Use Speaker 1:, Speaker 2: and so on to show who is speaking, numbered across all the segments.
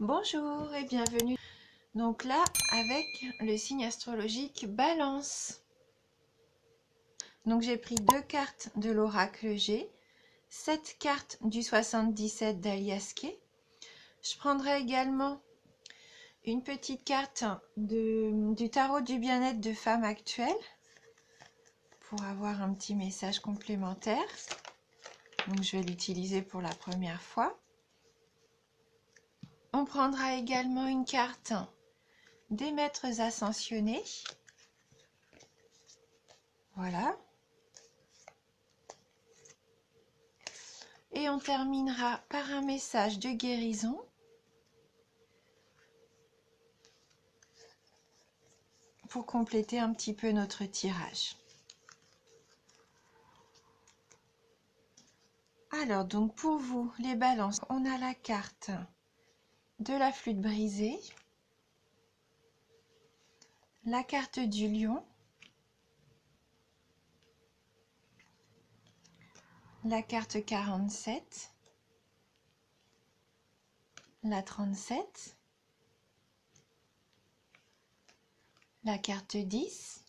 Speaker 1: Bonjour et bienvenue. Donc là, avec le signe astrologique Balance. Donc j'ai pris 2 cartes de l'oracle G, 7 cartes du 77 d'Alias Kay. Je prendrai également une petite carte du tarot du bien-être de femme actuelle pour avoir un petit message complémentaire. Donc je vais l'utiliser pour la première fois. On prendra également une carte des maîtres ascensionnés. Voilà. Et on terminera par un message de guérison pour compléter un petit peu notre tirage. Alors donc pour vous les balances, on a la carte de la flûte brisée, la carte du lion, la carte 47, la 37, la carte 10,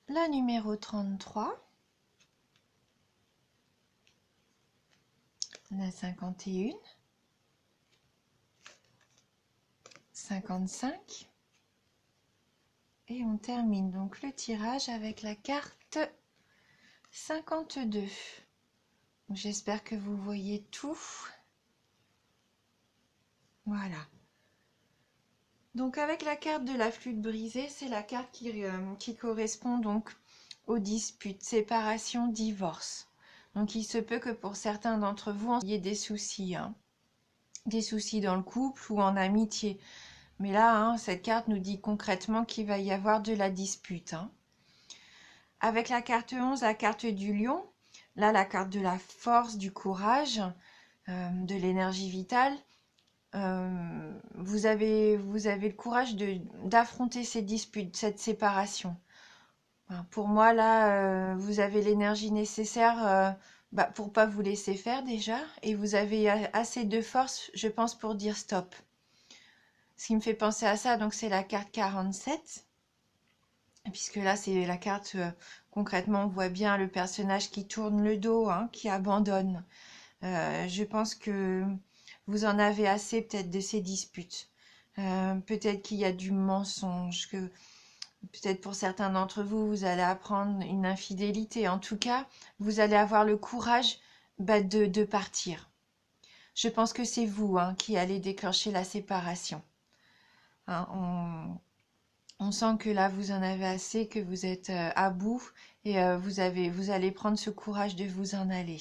Speaker 1: la numéro 33, la 51, 55 et on termine donc le tirage avec la carte 52. J'espère que vous voyez tout. Voilà. Donc avec la carte de la flûte brisée, c'est la carte qui correspond donc aux disputes, séparation, divorce. Donc il se peut que pour certains d'entre vous, il y ait des soucis, des soucis dans le couple ou en amitié. Mais là, cette carte nous dit concrètement qu'il va y avoir de la dispute. Avec la carte 11, la carte du lion, là la carte de la force, du courage, de l'énergie vitale, vous avez le courage d'affronter ces disputes, cette séparation. Pour moi, là, vous avez l'énergie nécessaire pour pas vous laisser faire déjà, et vous avez assez de force, je pense, pour dire stop. Ce qui me fait penser à ça, donc c'est la carte 47, puisque là, c'est la carte, concrètement, on voit bien le personnage qui tourne le dos, qui abandonne. Je pense que vous en avez assez peut-être de ces disputes. Peut-être qu'il y a du mensonge, que peut-être pour certains d'entre vous, vous allez apprendre une infidélité. En tout cas, vous allez avoir le courage de partir. Je pense que c'est vous qui allez déclencher la séparation. On sent que là, vous en avez assez, que vous êtes à bout et vous allez prendre ce courage de vous en aller.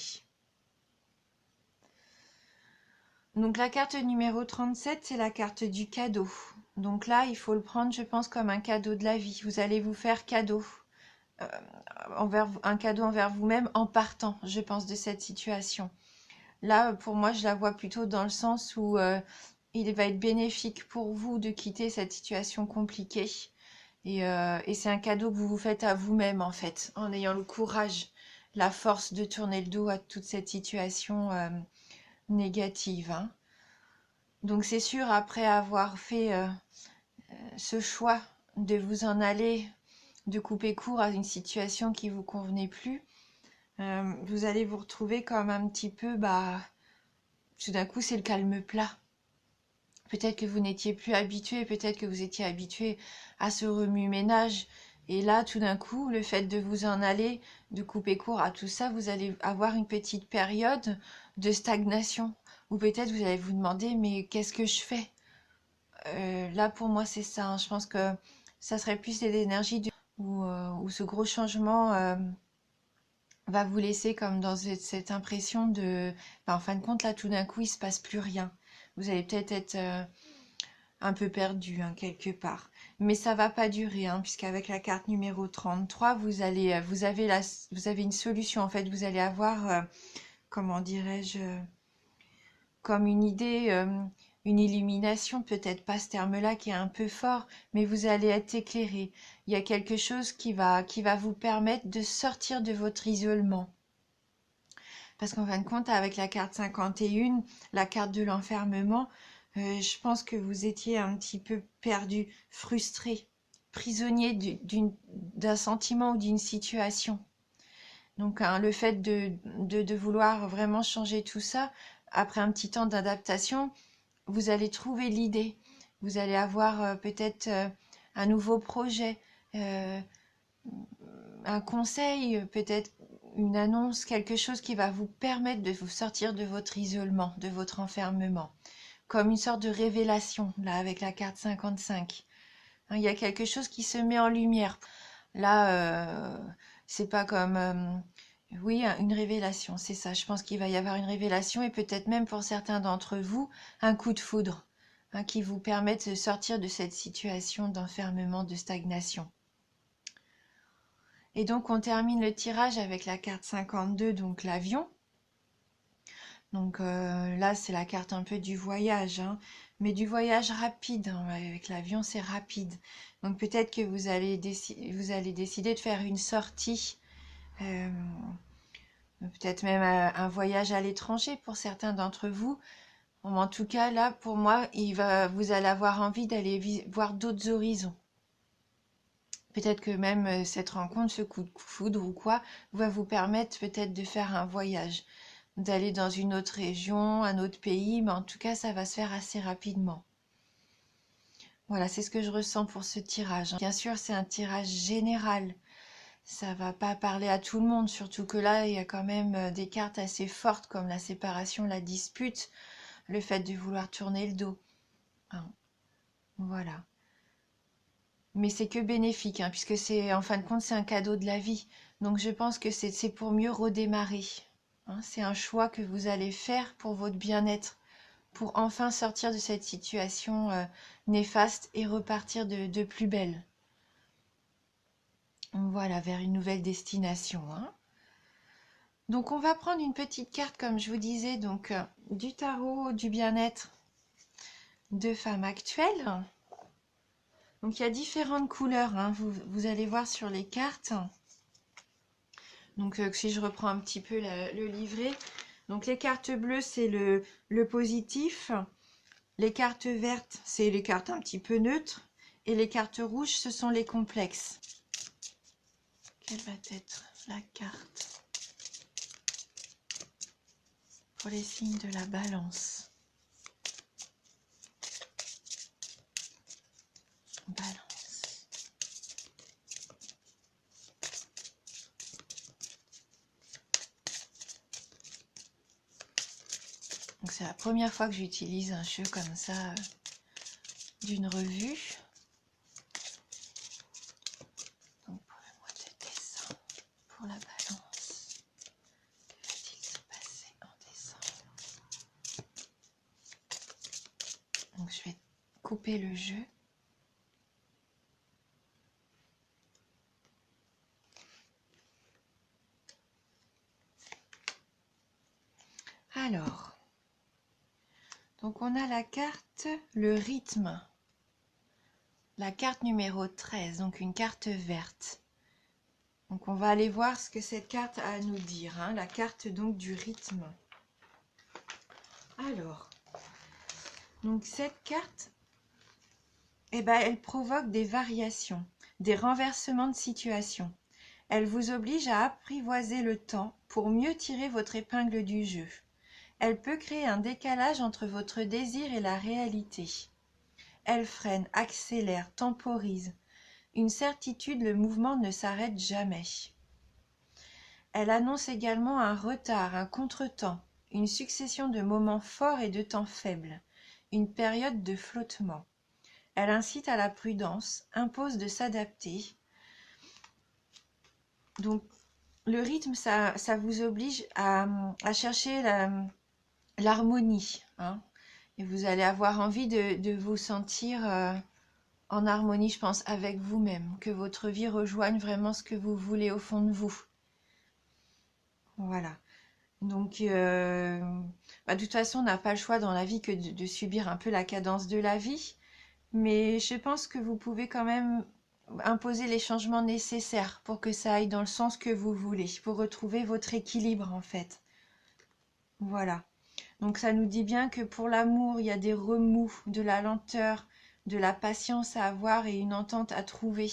Speaker 1: Donc la carte numéro 37, c'est la carte du cadeau. Donc là, il faut le prendre, je pense, comme un cadeau de la vie. Vous allez vous faire cadeau, un cadeau envers vous-même en partant, je pense, de cette situation. Là, pour moi, je la vois plutôt dans le sens où il va être bénéfique pour vous de quitter cette situation compliquée. Et c'est un cadeau que vous vous faites à vous-même, en fait, en ayant le courage, la force de tourner le dos à toute cette situation négative. Donc c'est sûr, après avoir fait ce choix de vous en aller, de couper court à une situation qui vous convenait plus, vous allez vous retrouver comme un petit peu, tout d'un coup c'est le calme plat. Peut-être que vous n'étiez plus habitué, peut-être que vous étiez habitué à ce remue-ménage. Et là, tout d'un coup, le fait de vous en aller, de couper court à tout ça, vous allez avoir une petite période de stagnation. Ou peut-être vous allez vous demander, mais qu'est-ce que je fais? Là, pour moi, c'est ça. Je pense que ça serait plus l'énergie où ce gros changement va vous laisser comme dans cette impression de... en fin de compte, là, tout d'un coup, il se passe plus rien. Vous allez peut-être être un peu perdu quelque part. Mais ça va pas durer, puisqu'avec la carte numéro 33, vous avez une solution. En fait, vous allez avoir, comment dirais-je, comme une idée, une illumination, peut-être pas ce terme-là qui est un peu fort, mais vous allez être éclairé. Il y a quelque chose qui va vous permettre de sortir de votre isolement. Parce qu'en fin de compte, avec la carte 51, la carte de l'enfermement, je pense que vous étiez un petit peu perdu, frustré, prisonnier d'un sentiment ou d'une situation. Donc hein, le fait de vouloir vraiment changer tout ça, après un petit temps d'adaptation, vous allez trouver l'idée. Vous allez avoir peut-être un nouveau projet, euh, un conseil, peut-être une annonce, quelque chose qui va vous permettre de vous sortir de votre isolement, de votre enfermement. Comme une sorte de révélation, là, avec la carte 55. Hein, il y a quelque chose qui se met en lumière. Là, c'est pas comme... oui, une révélation, c'est ça. Je pense qu'il va y avoir une révélation et peut-être même pour certains d'entre vous, un coup de foudre hein, qui vous permette de sortir de cette situation d'enfermement, de stagnation. Et donc, on termine le tirage avec la carte 52, donc l'avion. Donc là, c'est la carte un peu du voyage, hein, mais du voyage rapide. Hein, avec l'avion, c'est rapide. Donc peut-être que vous allez décider de faire une sortie, peut-être même un voyage à l'étranger pour certains d'entre vous. Bon, en tout cas, là, pour moi, vous allez avoir envie d'aller voir d'autres horizons. Peut-être que même cette rencontre, ce coup de foudre ou quoi, va vous permettre peut-être de faire un voyage, d'aller dans une autre région, un autre pays, mais en tout cas, ça va se faire assez rapidement. Voilà, c'est ce que je ressens pour ce tirage. Bien sûr, c'est un tirage général. Ça va pas parler à tout le monde, surtout que là, il y a quand même des cartes assez fortes comme la séparation, la dispute, le fait de vouloir tourner le dos. Hein, voilà. Mais c'est que bénéfique, hein, puisque c'est, en fin de compte, c'est un cadeau de la vie. Donc je pense que c'est pour mieux redémarrer. Hein, c'est un choix que vous allez faire pour votre bien-être, pour enfin sortir de cette situation néfaste et repartir de plus belle. Voilà, vers une nouvelle destination. Hein. Donc on va prendre une petite carte, comme je vous disais, donc du tarot du bien-être de femme actuelle. Donc il y a différentes couleurs, hein, vous allez voir sur les cartes. Donc si je reprends un petit peu le livret, donc les cartes bleues c'est le positif, les cartes vertes c'est les cartes un petit peu neutres et les cartes rouges ce sont les complexes. Quelle va être la carte pour les signes de la balance? Balance. Donc c'est la première fois que j'utilise un jeu comme ça d'une revue. Donc pour le mois de décembre, pour la balance, que va-t-il se passer en décembre? Donc je vais couper le jeu. Alors, donc on a la carte, le rythme. La carte numéro 13, donc une carte verte. Donc on va aller voir ce que cette carte a à nous dire, hein, la carte donc du rythme. Alors, donc cette carte, eh ben, elle provoque des variations, des renversements de situation. Elle vous oblige à apprivoiser le temps pour mieux tirer votre épingle du jeu. Elle peut créer un décalage entre votre désir et la réalité. Elle freine, accélère, temporise. Une certitude, le mouvement ne s'arrête jamais. Elle annonce également un retard, un contretemps, une succession de moments forts et de temps faibles, une période de flottement. Elle incite à la prudence, impose de s'adapter. Donc, le rythme, ça vous oblige à chercher l'harmonie. Hein, et vous allez avoir envie de vous sentir en harmonie, je pense, avec vous-même, que votre vie rejoigne vraiment ce que vous voulez au fond de vous. Voilà. Donc, de toute façon, on n'a pas le choix dans la vie que de subir un peu la cadence de la vie. Mais je pense que vous pouvez quand même imposer les changements nécessaires pour que ça aille dans le sens que vous voulez, pour retrouver votre équilibre en fait. Voilà. Donc ça nous dit bien que pour l'amour, il y a des remous, de la lenteur, de la patience à avoir et une entente à trouver.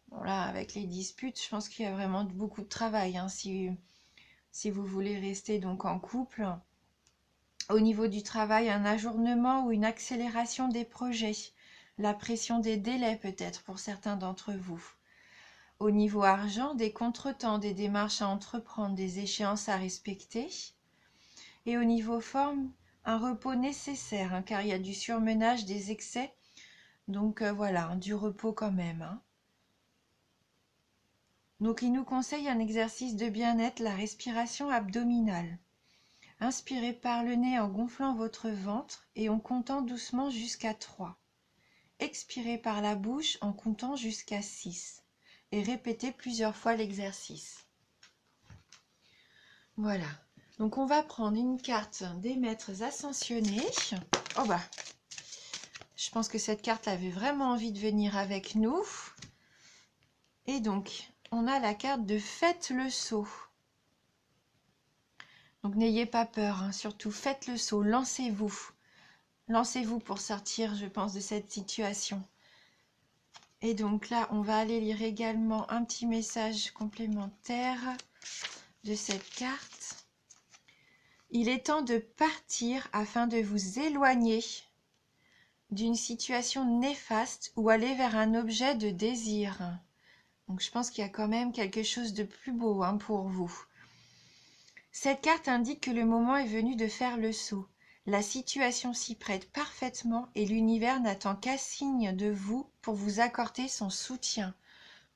Speaker 1: Bon là, avec les disputes, je pense qu'il y a vraiment beaucoup de travail, hein, si vous voulez rester donc en couple. Au niveau du travail, un ajournement ou une accélération des projets. La pression des délais peut-être pour certains d'entre vous. Au niveau argent, des contretemps, des démarches à entreprendre, des échéances à respecter. Et au niveau forme, un repos nécessaire, hein, car il y a du surmenage, des excès. Donc voilà, hein, du repos quand même. Hein. Donc il nous conseille un exercice de bien-être, la respiration abdominale. Inspirez par le nez en gonflant votre ventre et en comptant doucement jusqu'à 3. Expirez par la bouche en comptant jusqu'à 6. Et répétez plusieurs fois l'exercice. Voilà. Donc on va prendre une carte des maîtres ascensionnés. Oh bah, je pense que cette carte avait vraiment envie de venir avec nous. Et donc, on a la carte de faites le saut. Donc n'ayez pas peur, hein, surtout faites le saut, lancez-vous. Lancez-vous pour sortir, je pense, de cette situation. Et donc là, on va aller lire également un petit message complémentaire de cette carte. Il est temps de partir afin de vous éloigner d'une situation néfaste ou aller vers un objet de désir. Donc je pense qu'il y a quand même quelque chose de plus beau, hein, pour vous. Cette carte indique que le moment est venu de faire le saut. La situation s'y prête parfaitement et l'univers n'attend qu'un signe de vous pour vous accorder son soutien.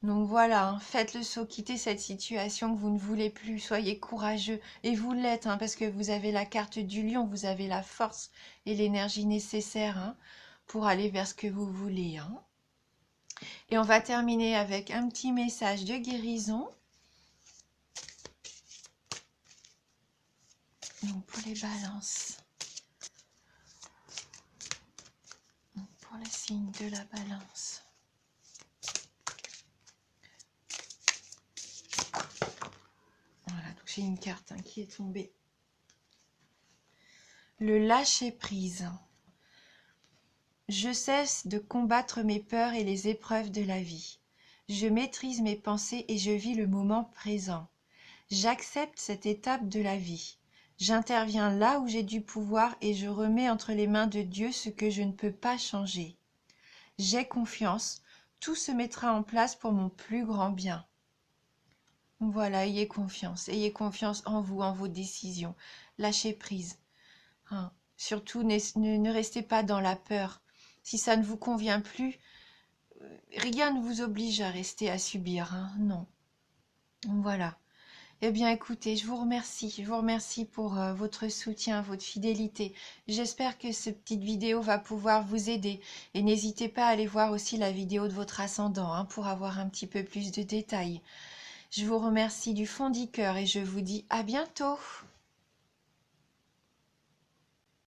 Speaker 1: Donc voilà, hein, faites le saut, quittez cette situation que vous ne voulez plus, soyez courageux. Et vous l'êtes, hein, parce que vous avez la carte du lion, vous avez la force et l'énergie nécessaire, hein, pour aller vers ce que vous voulez. Hein. Et on va terminer avec un petit message de guérison. Donc pour les balances. Donc pour le signe de la balance. Voilà, donc j'ai une carte, hein, qui est tombée. Le lâcher prise. Je cesse de combattre mes peurs et les épreuves de la vie. Je maîtrise mes pensées et je vis le moment présent. J'accepte cette étape de la vie. J'interviens là où j'ai du pouvoir et je remets entre les mains de Dieu ce que je ne peux pas changer. J'ai confiance, tout se mettra en place pour mon plus grand bien. Voilà, ayez confiance en vous, en vos décisions. Lâchez prise. Hein. Surtout, ne restez pas dans la peur. Si ça ne vous convient plus, rien ne vous oblige à rester à subir. Hein. Non. Voilà. Eh bien, écoutez, je vous remercie pour votre soutien, votre fidélité. J'espère que cette petite vidéo va pouvoir vous aider. Et n'hésitez pas à aller voir aussi la vidéo de votre ascendant, hein, pour avoir un petit peu plus de détails. Je vous remercie du fond du cœur et je vous dis à bientôt.